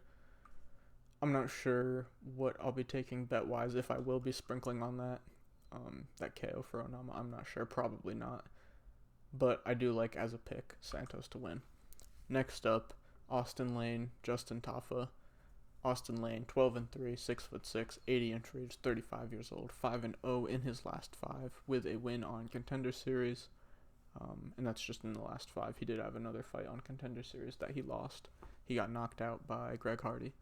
I'm not sure what I'll be taking bet-wise, if I will be sprinkling on that KO for Onama. I'm not sure, probably not. But I do like, as a pick, Santos to win. Next up, Austin Lane, Justin Tafa. Austin Lane, 12-3, 6'6", 80-inch reach, 35 years old, 5-0 in his last 5, with a win on Contender Series. And that's just in the last 5. He did have another fight on Contender Series that he lost. He got knocked out by Greg Hardy,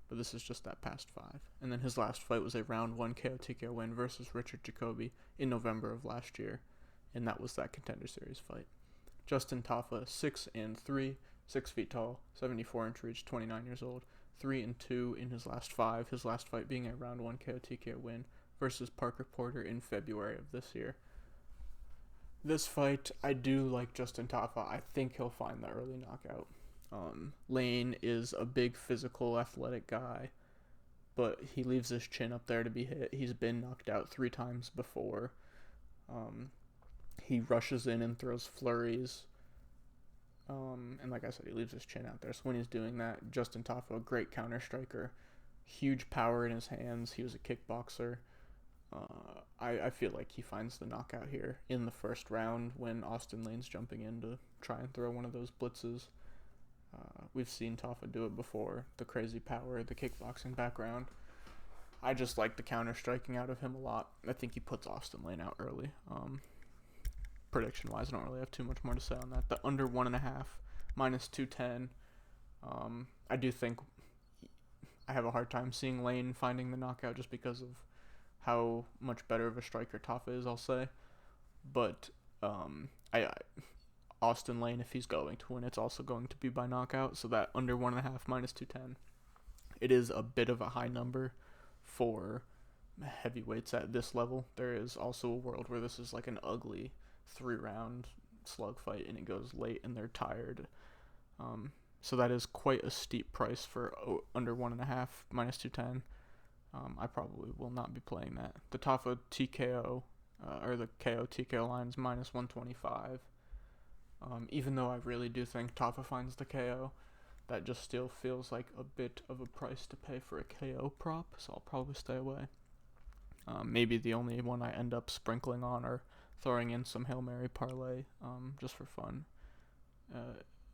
but this is just that past 5. And then his last fight was a round 1 KO TKO win versus Richard Jacoby in November of last year, and that was that Contender Series fight. Justin Tafa, 6-3, 6 feet tall, 74-inch reach, 29 years old, 3-2 in his last 5. His last fight being a round 1 KO TKO win versus Parker Porter in February of this year. This fight, I do like Justin Tafa. I think he'll find the early knockout. Lane is a big, physical, athletic guy, but he leaves his chin up there to be hit. He's been knocked out 3 times before. He rushes in and throws flurries. And like I said, he leaves his chin out there. So when he's doing that, Justin Tafa, a great counter striker, huge power in his hands. He was a kickboxer. I feel like he finds the knockout here in the first round when Austin Lane's jumping in to try and throw one of those blitzes. We've seen Tafa do it before. The crazy power, the kickboxing background. I just like the counter striking out of him a lot. I think he puts Austin Lane out early. Prediction-wise, I don't really have too much more to say on that. The under 1.5, minus 210. I do think I have a hard time seeing Lane finding the knockout just because of how much better of a striker Tafa is, I'll say. But Austin Lane, if he's going to win, it's also going to be by knockout. So that under 1.5, minus 210. It is a bit of a high number for heavyweights at this level. There is also a world where this is like an ugly 3-round slug fight and it goes late and they're tired. So that is quite a steep price for under 1.5, minus 210. I probably will not be playing that. The Tafa TKO, or the KO TKO line is minus 125. Even though I really do think Tafa finds the KO, that just still feels like a bit of a price to pay for a KO prop, so I'll probably stay away. Maybe the only one I end up sprinkling on or throwing in some Hail Mary parlay, just for fun,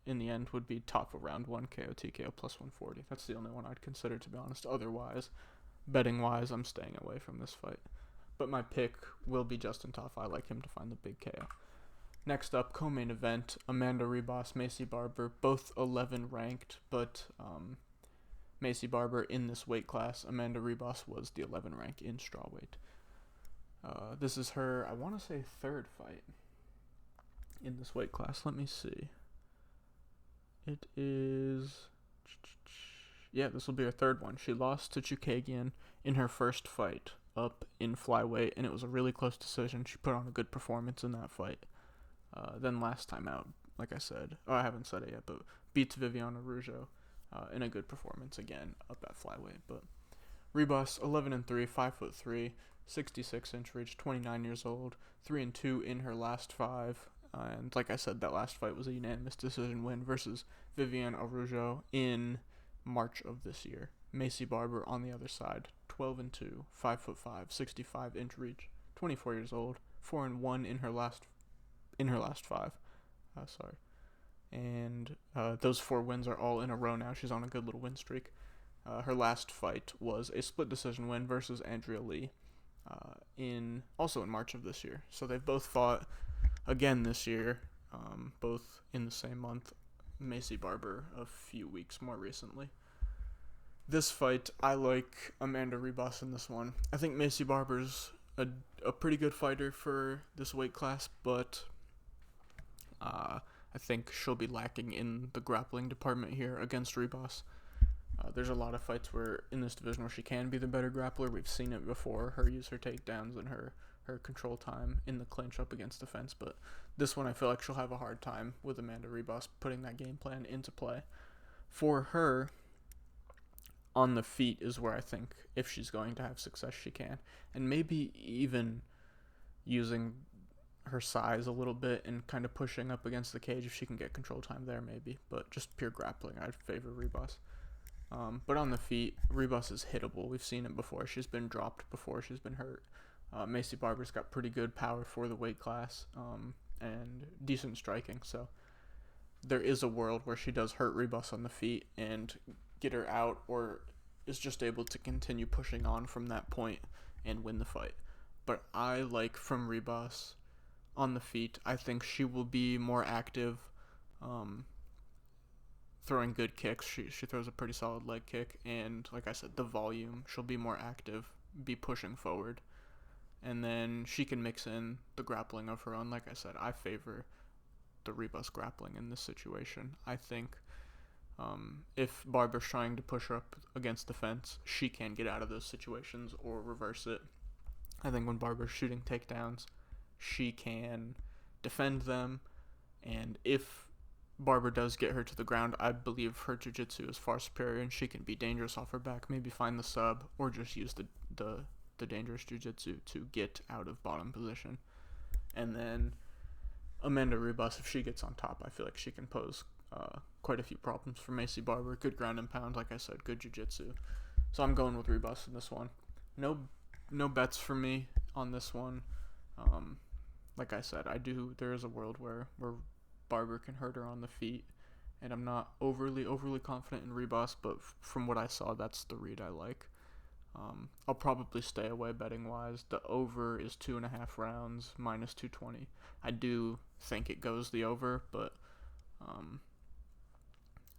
in the end would be Tafa round 1 KO TKO plus 140. That's the only one I'd consider, to be honest. Otherwise, betting-wise, I'm staying away from this fight. But my pick will be Justin Tafa. I like him to find the big KO. Next up, co-main event, Amanda Ribas, Macy Barber, both 11 ranked, but Macy Barber in this weight class. Amanda Ribas was the 11 rank in strawweight. This is her, I want to say, 3rd fight in this weight class. Let me see. It is... Yeah, this will be her 3rd one. She lost to Chukagian in her first fight up in flyweight, and it was a really close decision. She put on a good performance in that fight. Then last time out, like I said. Oh, I haven't said it yet, but beats Viviane Araújo in a good performance again up at flyweight. But Ribas 11-3, 5'3", 66-inch reach, 29 years old, 3-2 in her last 5. And like I said, that last fight was a unanimous decision win versus Viviane Araújo in March of this year. Maycee Barber on the other side, 12-2, 5'5", 65-inch reach, 24 years old, 4-1 in her last 5. And those 4 wins are all in a row now. She's on a good little win streak. Her last fight was a split decision win versus Andrea Lee also in March of this year. So they've both fought again this year, both in the same month. Maycee Barber a few weeks more recently. This fight, I like Amanda Ribas in this one. I think Maycee Barber's a pretty good fighter for this weight class, but I think she'll be lacking in the grappling department here against Ribas. There's a lot of fights where in this division where she can be the better grappler. We've seen it before, her use her takedowns and her control time in the clinch up against the fence. But this one I feel like she'll have a hard time with Amanda Ribas putting that game plan into play. For her, on the feet is where I think if she's going to have success she can. And maybe even using her size a little bit and kind of pushing up against the cage if she can get control time there maybe. But just pure grappling, I'd favor Ribas. But on the feet, Ribas is hittable. We've seen it before. She's been dropped before. She's been hurt. Maycee Barber's got pretty good power for the weight class and decent striking. So there is a world where she does hurt Ribas on the feet and get her out, or is just able to continue pushing on from that point and win the fight. But I like from Ribas on the feet. I think she will be more active. Throwing good kicks. She throws a pretty solid leg kick, and like I said, the volume, she'll be more active, be pushing forward, and then she can mix in the grappling of her own. Like I said, I favor the Ribas grappling in this situation. I think if Barber's trying to push her up against the fence, she can get out of those situations or reverse it. I think when Barber's shooting takedowns, she can defend them, and if Barber does get her to the ground, I believe her jiu-jitsu is far superior and she can be dangerous off her back, maybe find the sub or just use the dangerous jiu-jitsu to get out of bottom position. And then Amanda Ribas, if she gets on top, I feel like she can pose quite a few problems for Maycee Barber. Good ground and pound, like I said, good jiu-jitsu. So I'm going with Ribas in this one. No bets for me on this one. Like I said, there is a world where Barber can hurt her on the feet, and I'm not overly confident in Ribas, but from what I saw, that's the read I like. I'll probably stay away betting wise. The over is 2.5 rounds, minus 220. I do think it goes the over, but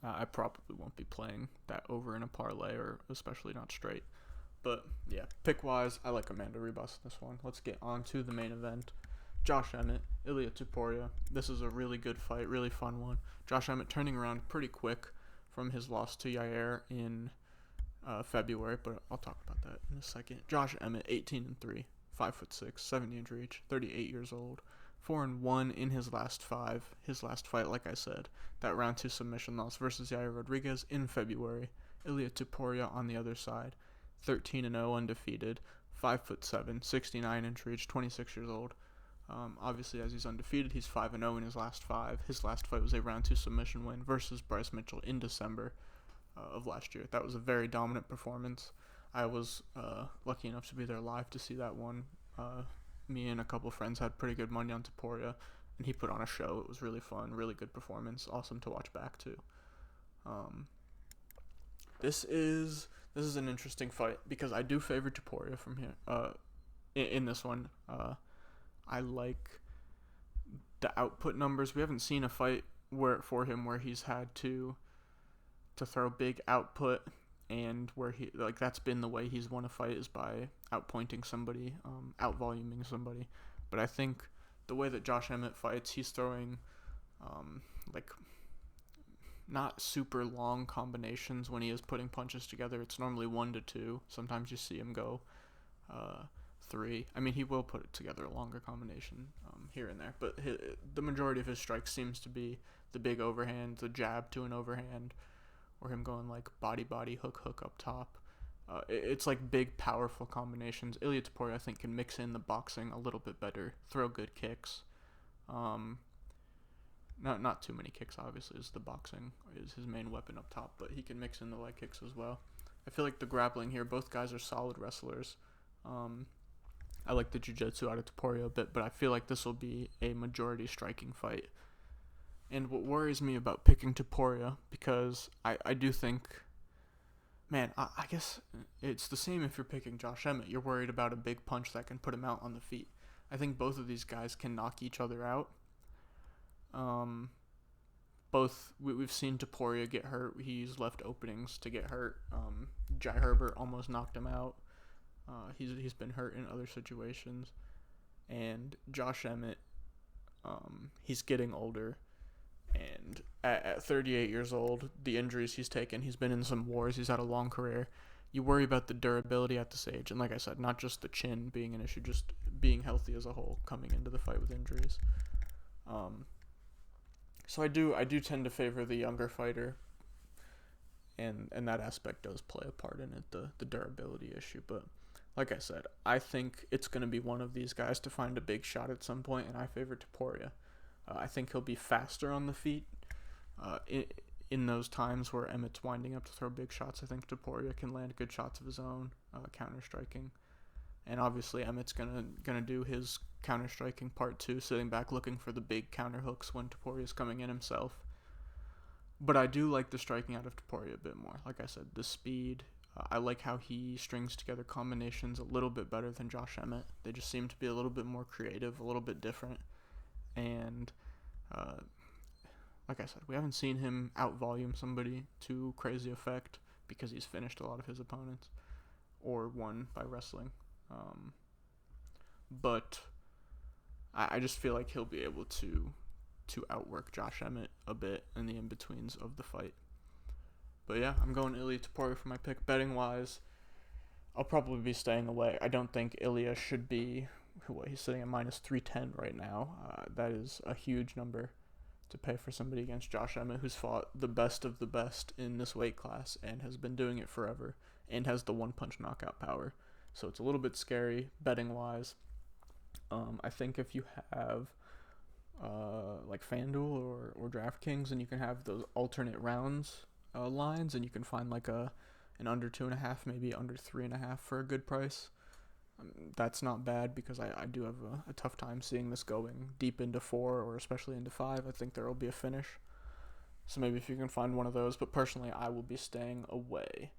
I probably won't be playing that over in a parlay, or especially not straight. But yeah, pick wise, I like Amanda Ribas in this one. Let's get on to the main event. Josh Emmett, Ilia Topuria. This is a really good fight, really fun one. Josh Emmett turning around pretty quick from his loss to Yair in February, but I'll talk about that in a second. Josh Emmett, 18-3, 5'6", 70-inch reach, 38 years old, 4-1 in his last 5. His last fight, like I said, that round 2 submission loss versus Yair Rodriguez in February. Ilia Topuria on the other side, 13-0 undefeated, 5'7", 69-inch reach, 26 years old. Obviously, as he's undefeated, he's 5-0 in his last 5. His last fight was a round 2 submission win versus Bryce Mitchell in December of last year. That was a very dominant performance. I was lucky enough to be there live to see that one. Me and a couple friends had pretty good money on Topuria, and he put on a show. It was really fun, really good performance, awesome to watch back too. This is an interesting fight because I do favor Topuria from here. In this one, I like the output numbers. We haven't seen a fight for him where he's had to throw big output, and where that's been the way he's won a fight, is by outpointing somebody, outvoluming somebody. But I think the way that Josh Emmett fights, he's throwing not super long combinations when he is putting punches together. It's normally 1 to 2. Sometimes you see him go 3. I mean, he will put together a longer combination here and there, but the majority of his strikes seems to be the big overhand, the jab to an overhand, or him going like body, hook up top. It's like big, powerful combinations. Ilia Topuria, I think, can mix in the boxing a little bit better, throw good kicks. Not too many kicks, obviously, as the boxing is his main weapon up top, but he can mix in the leg kicks as well. I feel like the grappling here, both guys are solid wrestlers. I like the jiu-jitsu out of Topuria a bit, but I feel like this will be a majority striking fight. And what worries me about picking Topuria, because I do think, man, I guess it's the same if you're picking Josh Emmett. You're worried about a big punch that can put him out on the feet. I think both of these guys can knock each other out. We've seen Topuria get hurt. He's left openings to get hurt. Jai Herbert almost knocked him out. He's been hurt in other situations. And Josh Emmett, he's getting older. And at 38 years old, the injuries he's taken, he's been in some wars, he's had a long career. You worry about the durability at this age. And like I said, not just the chin being an issue, just being healthy as a whole coming into the fight with injuries. So I do tend to favor the younger fighter, and that aspect does play a part in it, the durability issue. But like I said, I think it's going to be one of these guys to find a big shot at some point, and I favor Topuria. I think he'll be faster on the feet. In those times where Emmett's winding up to throw big shots, I think Topuria can land good shots of his own, counter-striking. And obviously Emmett's gonna do his counter-striking part too, sitting back looking for the big counter hooks when Topuria's coming in himself. But I do like the striking out of Topuria a bit more. Like I said, the speed. I like how he strings together combinations a little bit better than Josh Emmett. They just seem to be a little bit more creative, a little bit different. And like I said, we haven't seen him out-volume somebody to crazy effect because he's finished a lot of his opponents or won by wrestling. But I just feel like he'll be able to outwork Josh Emmett a bit in the in-betweens of the fight. But yeah, I'm going Ilia Topuria for my pick. Betting-wise, I'll probably be staying away. I don't think Ilia should be, he's sitting at minus 310 right now. That is a huge number to pay for somebody against Josh Emmett, who's fought the best of the best in this weight class and has been doing it forever and has the one-punch knockout power. So it's a little bit scary betting-wise. I think if you have like FanDuel or DraftKings, and you can have those alternate rounds lines, and you can find like an under 2.5, maybe under 3.5 for a good price. That's not bad because I do have a tough time seeing this going deep into 4 or especially into 5. I think there will be a finish. So maybe if you can find one of those, but personally I will be staying away.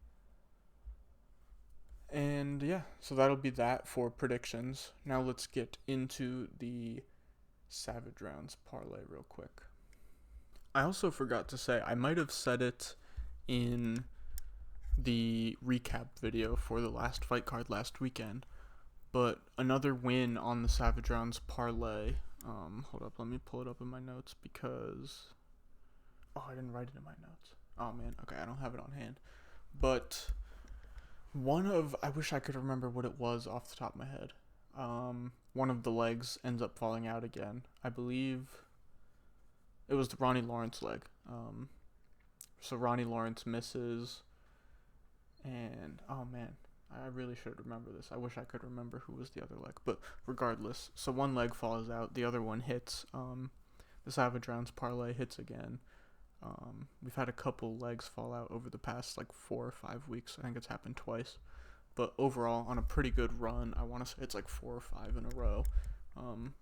And yeah, so that'll be that for predictions. Now let's get into the Savage Rounds parlay real quick. I also forgot to say, I might have said it in the recap video for the last fight card last weekend, but another win on the Savage Rounds parlay. Hold up, let me pull it up in my notes because I didn't write it in my notes. Oh man, okay, I don't have it on hand. But I wish I could remember what it was off the top of my head. One of the legs ends up falling out again. I believe it was the Ronnie Lawrence leg. So Ronnie Lawrence misses, and oh man, I really should remember this. I wish I could remember who was the other leg, but regardless, so one leg falls out, the other one hits. The Savage Rounds parlay hits again. We've had a couple legs fall out over the past like 4 or 5 weeks. I think it's happened twice. But overall, on a pretty good run, I want to say it's like 4 or 5 in a row.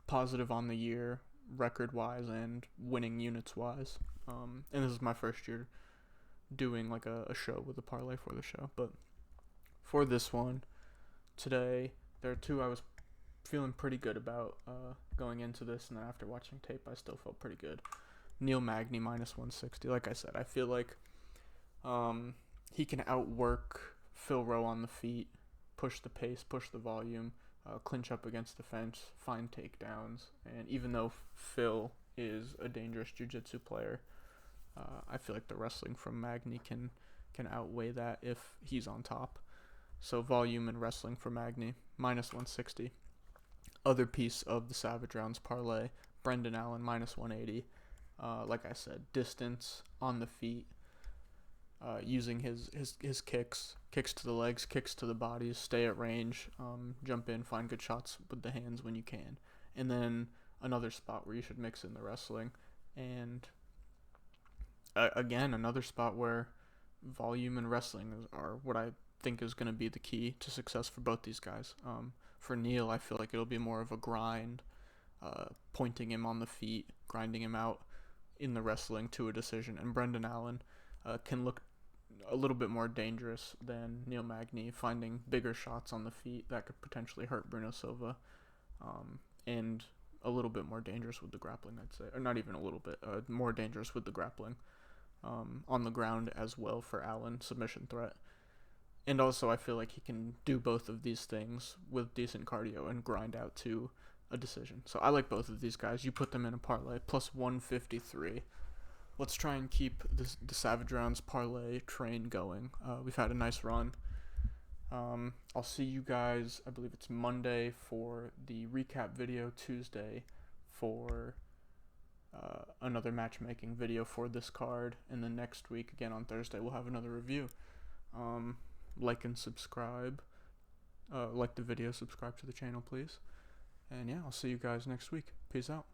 Positive on the year, record-wise and winning units-wise. And this is my first year doing like a show with a parlay for the show. But for this one, today, there are 2 I was feeling pretty good about going into this. And then after watching tape, I still felt pretty good. Neil Magny minus 160. Like I said, I feel like he can outwork Phil Rowe on the feet, push the pace, push the volume, clinch up against the fence, find takedowns. And even though Phil is a dangerous jiu-jitsu player, I feel like the wrestling from Magny can outweigh that if he's on top. So volume and wrestling for Magny, minus 160. Other piece of the Savage Rounds parlay, Brendan Allen, minus 180. Like I said, distance on the feet, using his kicks to the legs, kicks to the bodies, stay at range, jump in, find good shots with the hands when you can. And then another spot where you should mix in the wrestling. And again, another spot where volume and wrestling are what I think is going to be the key to success for both these guys. For Neil, I feel like it'll be more of a grind, pointing him on the feet, grinding him out in the wrestling to a decision. And Brendan Allen can look a little bit more dangerous than Neil Magny, finding bigger shots on the feet that could potentially hurt Bruno Silva, and a little bit more dangerous with the grappling, I'd say. Or not even a little bit, more dangerous with the grappling. On the ground as well for Allen, submission threat. And also I feel like he can do both of these things with decent cardio and grind out to a decision. So I like both of these guys. You put them in a parlay, plus 153. Let's try and keep the Savage Rounds parlay train going. We've had a nice run. I'll see you guys, I believe it's Monday for the recap video, Tuesday for another matchmaking video for this card, and then next week, again on Thursday, we'll have another review. Like and subscribe. Like the video, subscribe to the channel, please. And yeah, I'll see you guys next week. Peace out.